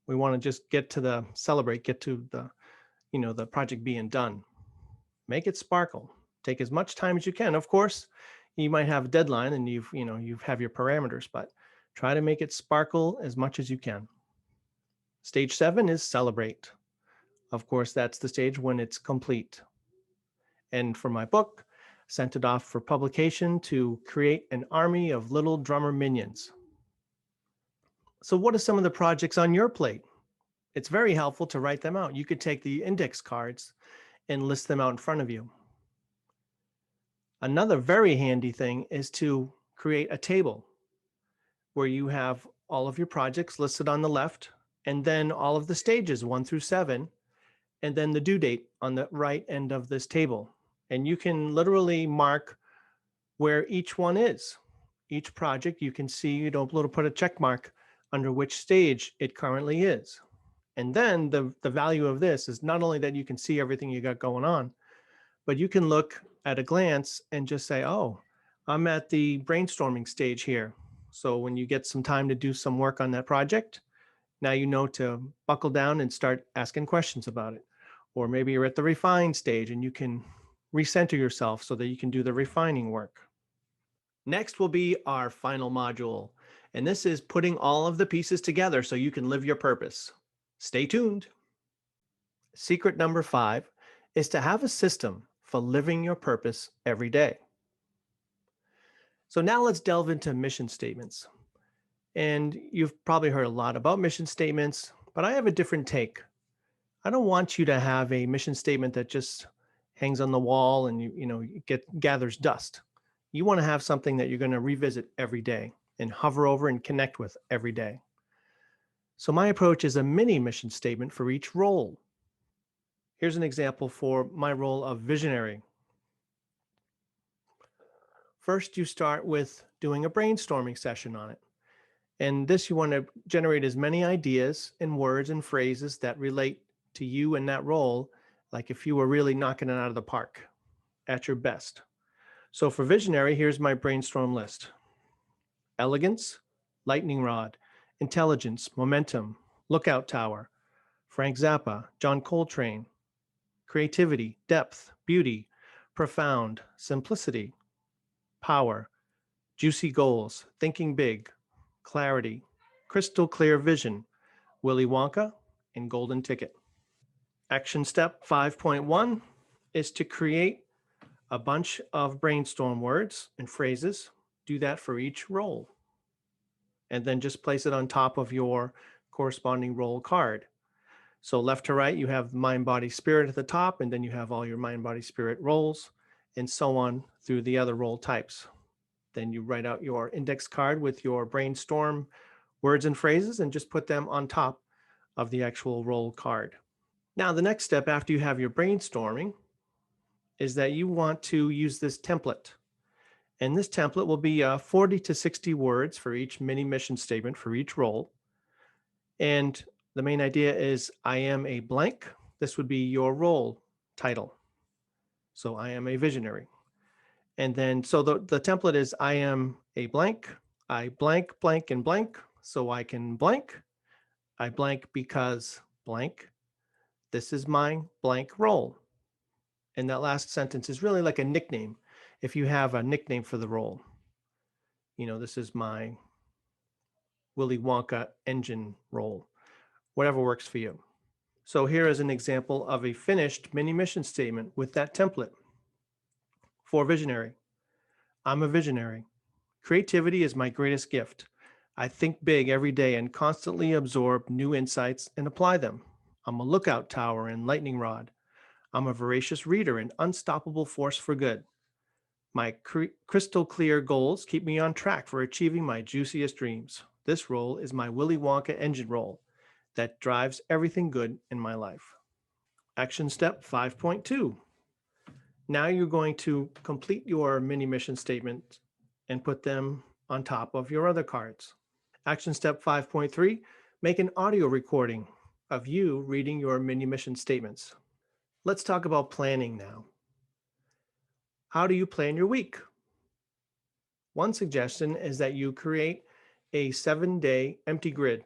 We want to just get to the celebrate, get to the project being done. Make it sparkle. Take as much time as you can. Of course, you might have a deadline and you have your parameters, but try to make it sparkle as much as you can. Stage 7 is celebrate. Of course, that's the stage when it's complete. And for my book, sent it off for publication to create an army of little drummer minions. So, what are some of the projects on your plate? It's very helpful to write them out. You could take the index cards and list them out in front of you. Another very handy thing is to create a table where you have all of your projects listed on the left, and then all of the stages 1 through 7, and then the due date on the right end of this table. And you can literally mark where each one is. Each project, you can see, put a check mark under which stage it currently is. And then the value of this is not only that you can see everything you got going on, but you can look at a glance and just say, oh, I'm at the brainstorming stage here. So when you get some time to do some work on that project, now you know to buckle down and start asking questions about it. Or maybe you're at the refine stage and you can recenter yourself so that you can do the refining work. Next will be our final module, and this is putting all of the pieces together so you can live your purpose. Stay tuned. Secret number 5 is to have a system for living your purpose every day. So now let's delve into mission statements. And you've probably heard a lot about mission statements, but I have a different take. I don't want you to have a mission statement that just hangs on the wall and gathers dust. You want to have something that you're going to revisit every day and hover over and connect with every day. So my approach is a mini mission statement for each role. Here's an example for my role of visionary. First, you start with doing a brainstorming session on it. And this, you want to generate as many ideas and words and phrases that relate to you and that role, like if you were really knocking it out of the park at your best. So for visionary, here's my brainstorm list: elegance, lightning rod, intelligence, momentum, lookout tower, Frank Zappa, John Coltrane, creativity, depth, beauty, profound, simplicity, power, juicy goals, thinking big, clarity, crystal clear vision, Willy Wonka, and golden ticket. Action step 5.1 is to create a bunch of brainstorm words and phrases. Do that for each role. And then just place it on top of your corresponding role card. So left to right, you have mind, body, spirit at the top, and then you have all your mind, body, spirit roles, and so on through the other role types. Then you write out your index card with your brainstorm words and phrases and just put them on top of the actual role card. Now, the next step after you have your brainstorming is that you want to use this template. And this template will be 40 to 60 words for each mini mission statement for each role. And the main idea is I am a blank. This would be your role title. So I am a visionary. And then, so the template is I am a blank. I blank, blank, and blank. So I can blank. I blank because blank. This is my blank role. And that last sentence is really like a nickname. If you have a nickname for the role, this is my Willy Wonka engine role, whatever works for you. So here is an example of a finished mini mission statement with that template. For visionary, I'm a visionary. Creativity is my greatest gift. I think big every day and constantly absorb new insights and apply them. I'm a lookout tower and lightning rod. I'm a voracious reader and unstoppable force for good. My crystal clear goals keep me on track for achieving my juiciest dreams. This role is my Willy Wonka engine role that drives everything good in my life. Action step 5.2. Now you're going to complete your mini mission statement and put them on top of your other cards. Action step 5.3, make an audio recording of you reading your mini mission statements. Let's talk about planning now. How do you plan your week? One suggestion is that you create a 7-day empty grid.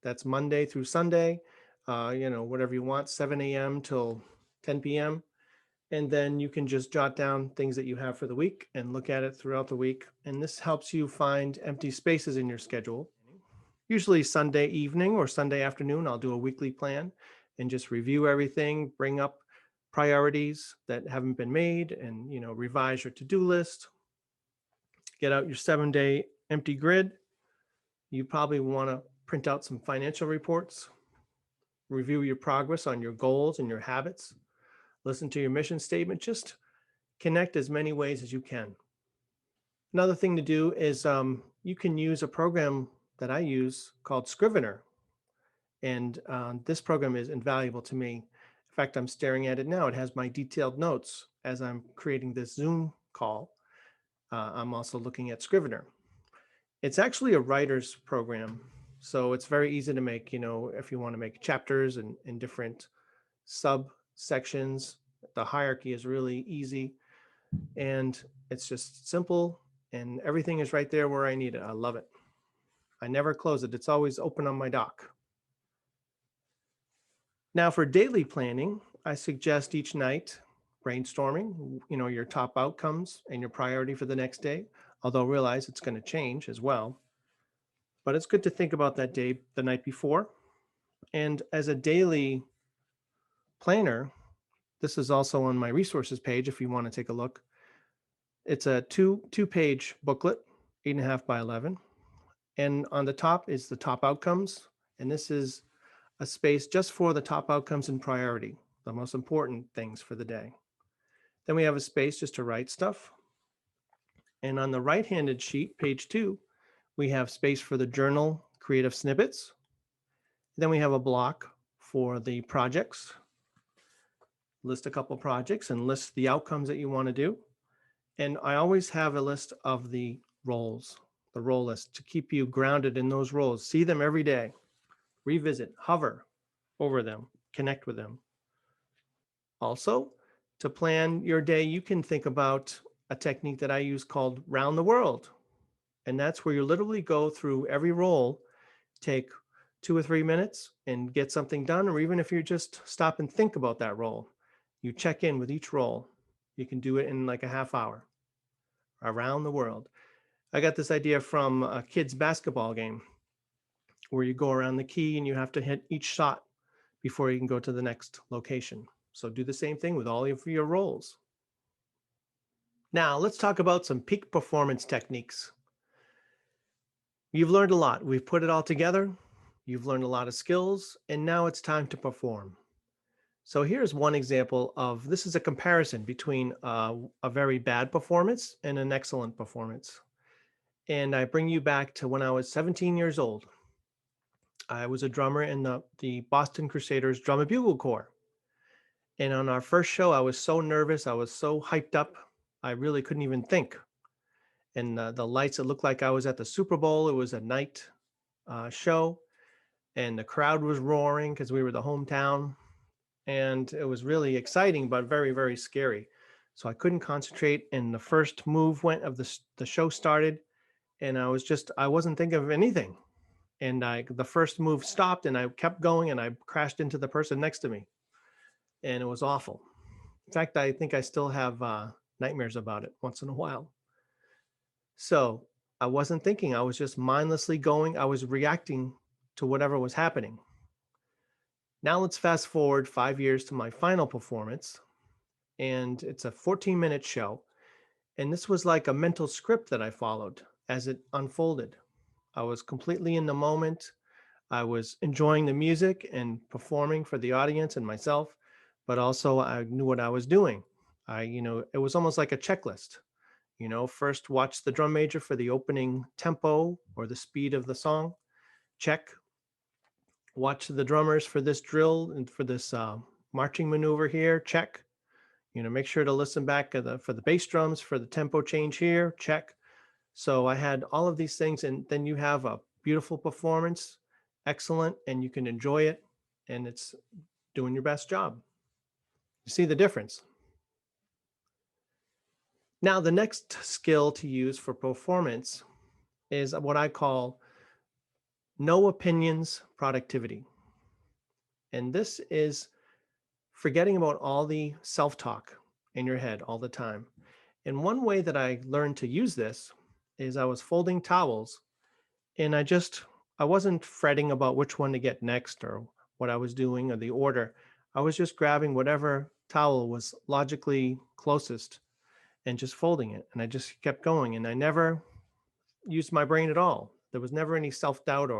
That's Monday through Sunday, whatever you want, 7 a.m. till 10 p.m. And then you can just jot down things that you have for the week and look at it throughout the week. And this helps you find empty spaces in your schedule. Usually Sunday evening or Sunday afternoon, I'll do a weekly plan and just review everything, bring up priorities that haven't been made and, revise your to-do list, get out your 7-day empty grid. You probably want to print out some financial reports, review your progress on your goals and your habits, listen to your mission statement, just connect as many ways as you can. Another thing to do is you can use a program that I use called Scrivener. And this program is invaluable to me. In fact, I'm staring at it now. It has my detailed notes as I'm creating this Zoom call. I'm also looking at Scrivener. It's actually a writer's program. So it's very easy to make, if you want to make chapters and different subsections, the hierarchy is really easy and it's just simple and everything is right there where I need it. I love it. I never close it. It's always open on my dock. Now for daily planning, I suggest each night brainstorming, your top outcomes and your priority for the next day, although realize it's going to change as well. But it's good to think about that day the night before. And as a daily planner, this is also on my resources page if you want to take a look. It's a two-page booklet, 8.5 by 11. And on the top is the top outcomes. And this is a space just for the top outcomes and priority, the most important things for the day. Then we have a space just to write stuff. And on the right-handed sheet, page 2, we have space for the journal creative snippets. Then we have a block for the projects. List a couple projects and list the outcomes that you want to do. And I always have a list of the roles, the role list, to keep you grounded in those roles. See them every day. Revisit, hover over them, connect with them. Also, to plan your day, you can think about a technique that I use called round the world. And that's where you literally go through every role, take 2 or 3 minutes and get something done. Or even if you just stop and think about that role, you check in with each role. You can do it in like a half hour around the world. I got this idea from a kid's basketball game where you go around the key and you have to hit each shot before you can go to the next location. So do the same thing with all of your roles. Now let's talk about some peak performance techniques. You've learned a lot. We've put it all together. You've learned a lot of skills, and now it's time to perform. So here's one example of this is a comparison between a very bad performance and an excellent performance. And I bring you back to when I was 17 years old. I was a drummer in the Boston Crusaders Drum and Bugle Corps. And on our first show, I was so nervous. I was so hyped up. I really couldn't even think. And the lights, it looked like I was at the Super Bowl. It was a night show. And the crowd was roaring because we were the hometown. And it was really exciting, but very, very scary. So I couldn't concentrate. And the first move went of the show started. And I wasn't thinking of anything. And the first move stopped and I kept going and I crashed into the person next to me. And it was awful. In fact, I think I still have nightmares about it once in a while. So I wasn't thinking, I was just mindlessly going. I was reacting to whatever was happening. Now let's fast forward 5 years to my final performance. And it's a 14-minute show. And this was like a mental script that I followed as it unfolded. I was completely in the moment. I was enjoying the music and performing for the audience and myself, but also I knew what I was doing. It was almost like a checklist. First watch the drum major for the opening tempo or the speed of the song. Check. Watch the drummers for this drill and for this marching maneuver here. Check. Make sure to listen back for the bass drums for the tempo change here. Check. So I had all of these things, and then you have a beautiful performance, excellent, and you can enjoy it, and it's doing your best job. You see the difference? Now, the next skill to use for performance is what I call no opinions productivity. And this is forgetting about all the self talk in your head all the time. And one way that I learned to use this is I was folding towels and I wasn't fretting about which one to get next or what I was doing or the order. I was just grabbing whatever towel was logically closest and just folding it. And I just kept going and I never used my brain at all. There was never any self-doubt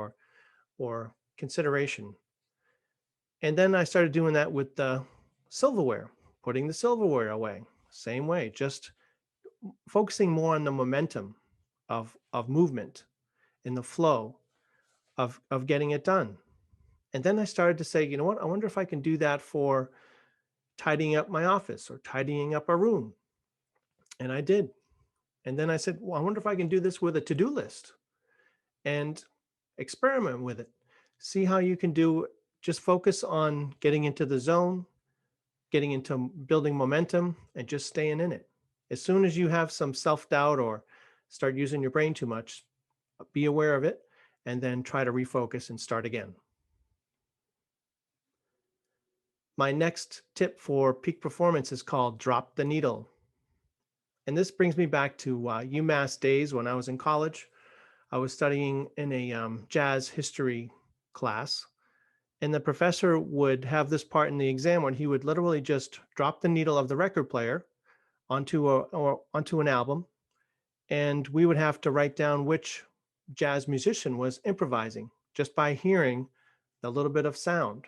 or consideration. And then I started doing that with the silverware, putting the silverware away. Same way, just focusing more on the momentum of movement in the flow of getting it done. And then I started to say, you know what? I wonder if I can do that for tidying up my office or tidying up a room. And I did. And then I said, well, I wonder if I can do this with a to-do list and experiment with it. See how you can do just focus on getting into the zone, getting into building momentum and just staying in it. As soon as you have some self-doubt or start using your brain too much, be aware of it and then try to refocus and start again. My next tip for peak performance is called drop the needle. And this brings me back to UMass days when I was in college. I was studying in a jazz history class, and the professor would have this part in the exam when he would literally just drop the needle of the record player onto an album, and we would have to write down which jazz musician was improvising just by hearing the little bit of sound.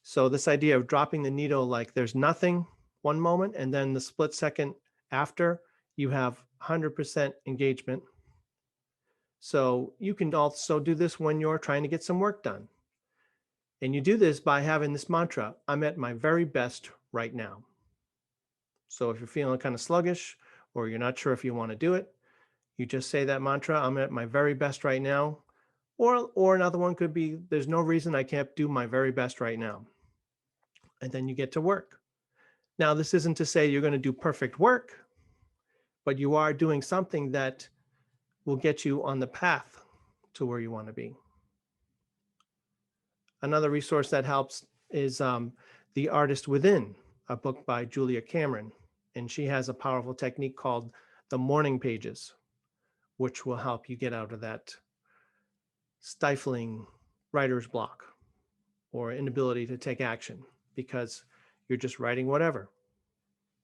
So this idea of dropping the needle, like there's nothing one moment, and then the split second after, you have 100% engagement. So you can also do this when you're trying to get some work done. And you do this by having this mantra, I'm at my very best right now. So if you're feeling kind of sluggish or you're not sure if you want to do it, you just say that mantra, I'm at my very best right now. Or another one could be, there's no reason I can't do my very best right now. And then you get to work. Now, this isn't to say you're going to do perfect work, but you are doing something that will get you on the path to where you want to be. Another resource that helps is The Artist Within, a book by Julia Cameron. And she has a powerful technique called the morning pages, which will help you get out of that stifling writer's block or inability to take action because you're just writing whatever.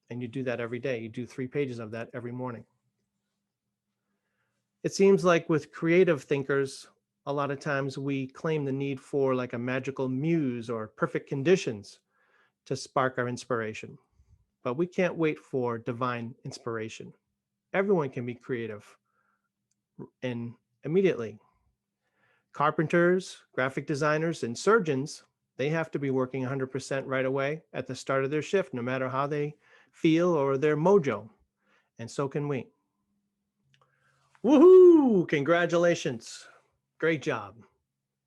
And you do that every day. You do 3 pages of that every morning. It seems like with creative thinkers, a lot of times we claim the need for like a magical muse or perfect conditions to spark our inspiration. But we can't wait for divine inspiration. Everyone can be creative and immediately. Carpenters, graphic designers, and surgeons, they have to be working 100% right away at the start of their shift, no matter how they feel or their mojo. And so can we. Woohoo! Congratulations. Great job.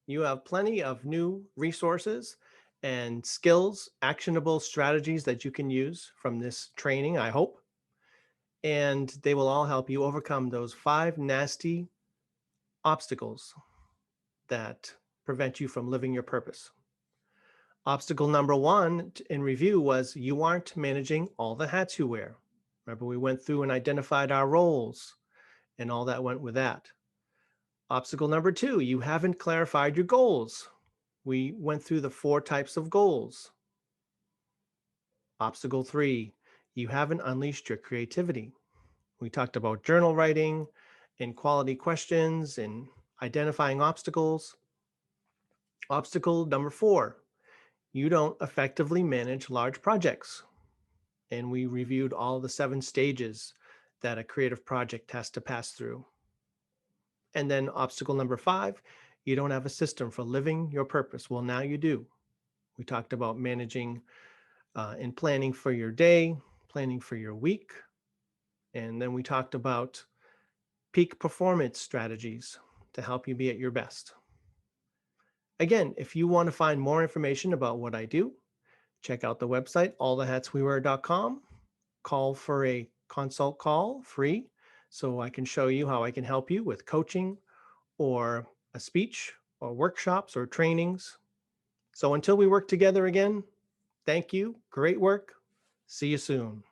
You have plenty of new resources and skills, actionable strategies that you can use from this training, I hope. And they will all help you overcome those 5 nasty obstacles that prevent you from living your purpose. Obstacle number 1 in review was you aren't managing all the hats you wear. Remember, we went through and identified our roles and all that went with that. Obstacle number 2, you haven't clarified your goals. We went through the 4 types of goals. Obstacle 3, you haven't unleashed your creativity. We talked about journal writing and quality questions and identifying obstacles. Obstacle number 4, you don't effectively manage large projects. And we reviewed all the 7 stages that a creative project has to pass through. And then obstacle number 5, you don't have a system for living your purpose. Well, now you do. We talked about managing and planning for your day, planning for your week. And then we talked about peak performance strategies to help you be at your best. Again, if you want to find more information about what I do, Check out the website, allthehatswewear.com. Call for a consult call free so I can show you how I can help you with coaching or a speech or workshops or trainings. So until we work together again, thank you. Great work. See you soon.